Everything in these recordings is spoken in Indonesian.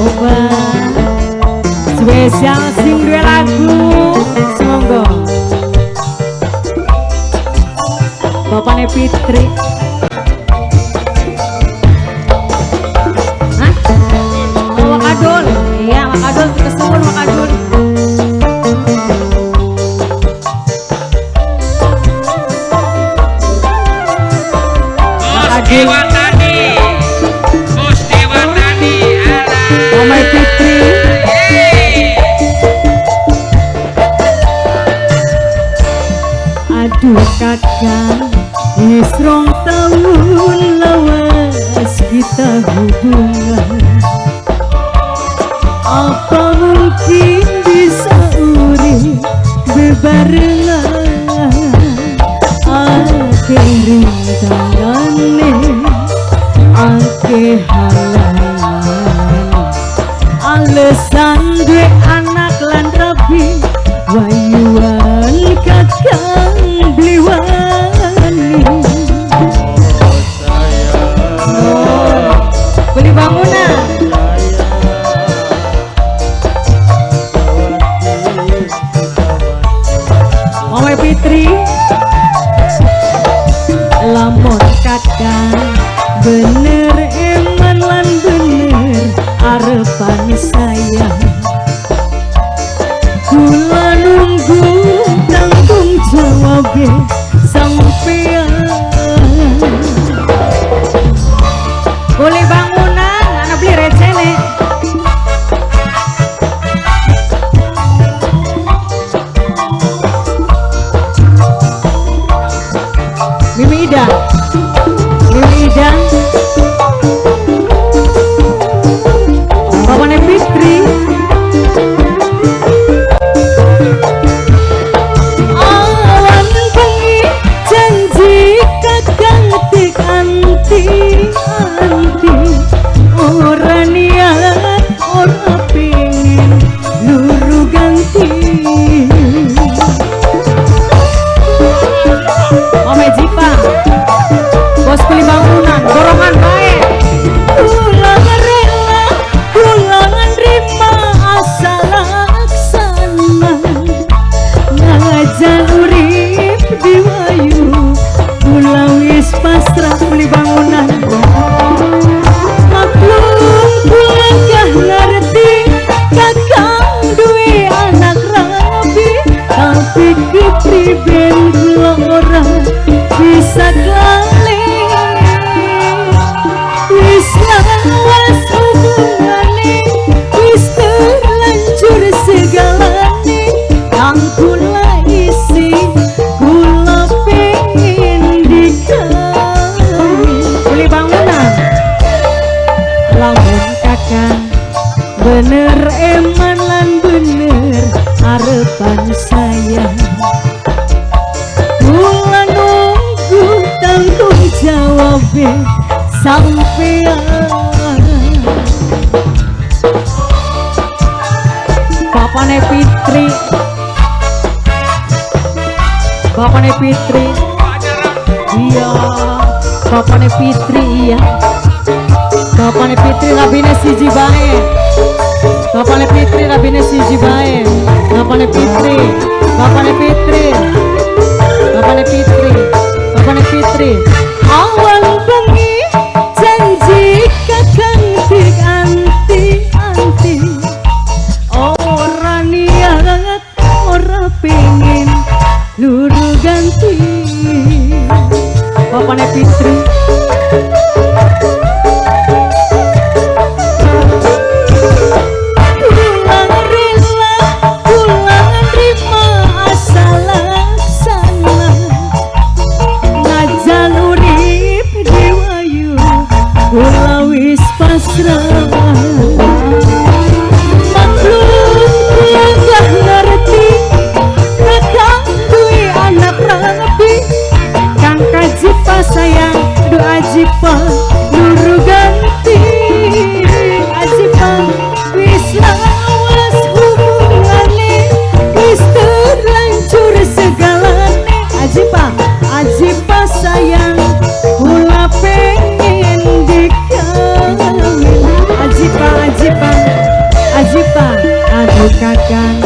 coba spesial sing duwe lagu semonggo bapaknya Fitri. Hah? Oh, Wakadul. Iya, Wakadul kita suwun Wakadul. Dewa Tani, Bos Dewa Tani, Mama Fitri. Aduh kakak, wis rong tahun lawas kita hubungan. Apa mungkin bisa urip bebarengan? Ake rintangane, ake halangan, alasan duwe anak lan rabi, wayuan kakang bliwani. Oh, beli bangunan. Mama Fitri. Lamun kakang bener eman lan bener arepan sayang, kula nunggu tanggung jawab sampean. Boleh bangunan anak beli recene. Mimi Ida, bapaknya Fitri. Awan bengi janji kakang tik anti ora niat ora pengen luru ganti. Mama Jipa, bos beli bangunan, dorongan baik. Pulang rela, pulang nerima asal laksana. Ngajan urip di wayu, pulang wis pasrah beli bangunan. Maklum pulang gak ngerti, kakang duwe anak rabi, tapi kepriben kula ora bisa kali. Wis lawas hubungane, wis terlanjur segalane. Kang kula isi, kula pengen dikawin. Beli bangunan. Lamun kakang bener eman lan bener arepan sayang, kula nunggu tanggung jawab sampean. Bapaknya Fitri, bapaknya Fitri, iya, bapaknya Fitri, iya, bapaknya Fitri rabine siji bae, bapaknya Fitri rabine siji bae, bapaknya Fitri, bapaknya Fitri, bapaknya Fitri, bapaknya Fitri. Awan bengi janji kakang tik anti ora niat ora pengen luru ganti. Bapaknya Fitri. Pulang rela, pulang nerima asal laksana. Ngajan urip kakang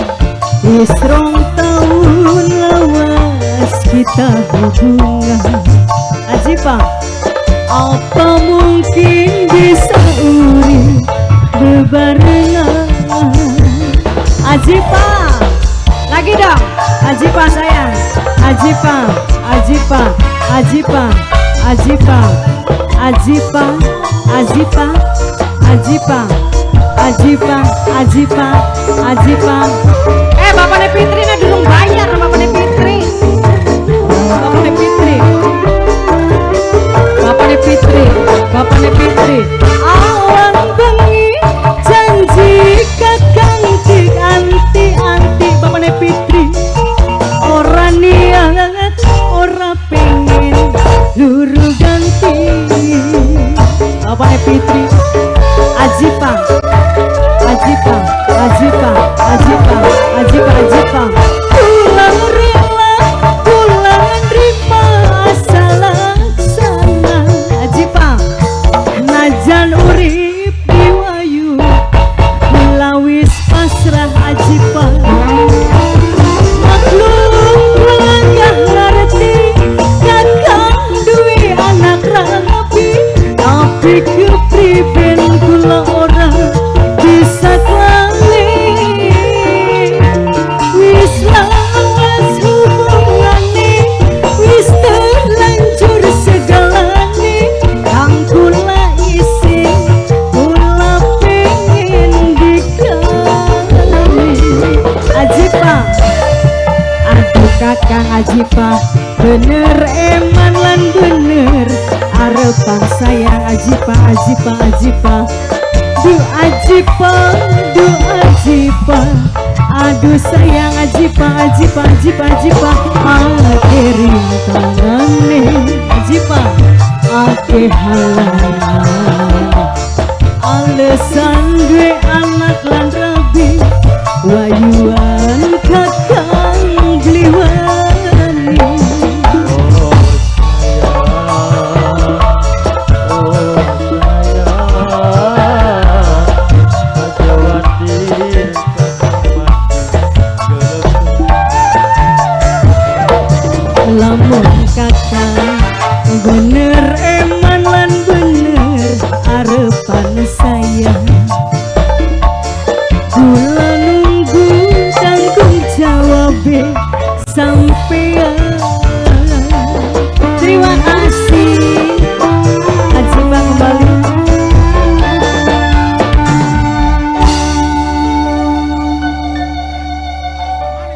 wis rong tahun lawas kita hubungan. Ajipa, apa mungkin bisa urip bebarengan? Ajipa, lagi dong. Ajipa sayang, Ajipa, Ajipa, Ajipa, Ajipa, Ajipa, Ajipa, Ajipa, Ajipa, Ajipa, Ajipa. Bapaknya Fitri na durung bayar, bapaknya Fitri. Bapaknya Fitri. Bapaknya Fitri, bapaknya Fitri. Awan bengi janji kakang tik anti bapaknya Fitri. Ora niat, ora pengen luru ganti. Bapaknya Fitri. Ajipa, Ajipa, Ajipa, Ajipa, Ajipa, Ajipa. Pulang rela, pulang nerima asal laksana. Ajipa, najan urip diwayu melawis pasrah. Ajipa, maklum pulang gak ngerti kakang duwe anak rapi, tapi kepriben kula ora bisa kelali. Wis lawas hubungane, wis terlanjur segalane. Kang kula isin, kula pengen dikali. Ajipa, aduh kakang Ajipa, bener eman lan bener arepan sayang. Ajipa, Ajipa, Ajipa. Du Ajipa, du Ajipa. Aduh sayang Ajipa, Ajipa, Ajipa, Ajipa. Ake rintangane Ajipa, ake halangan. Alasan gue anak lan rabi wayu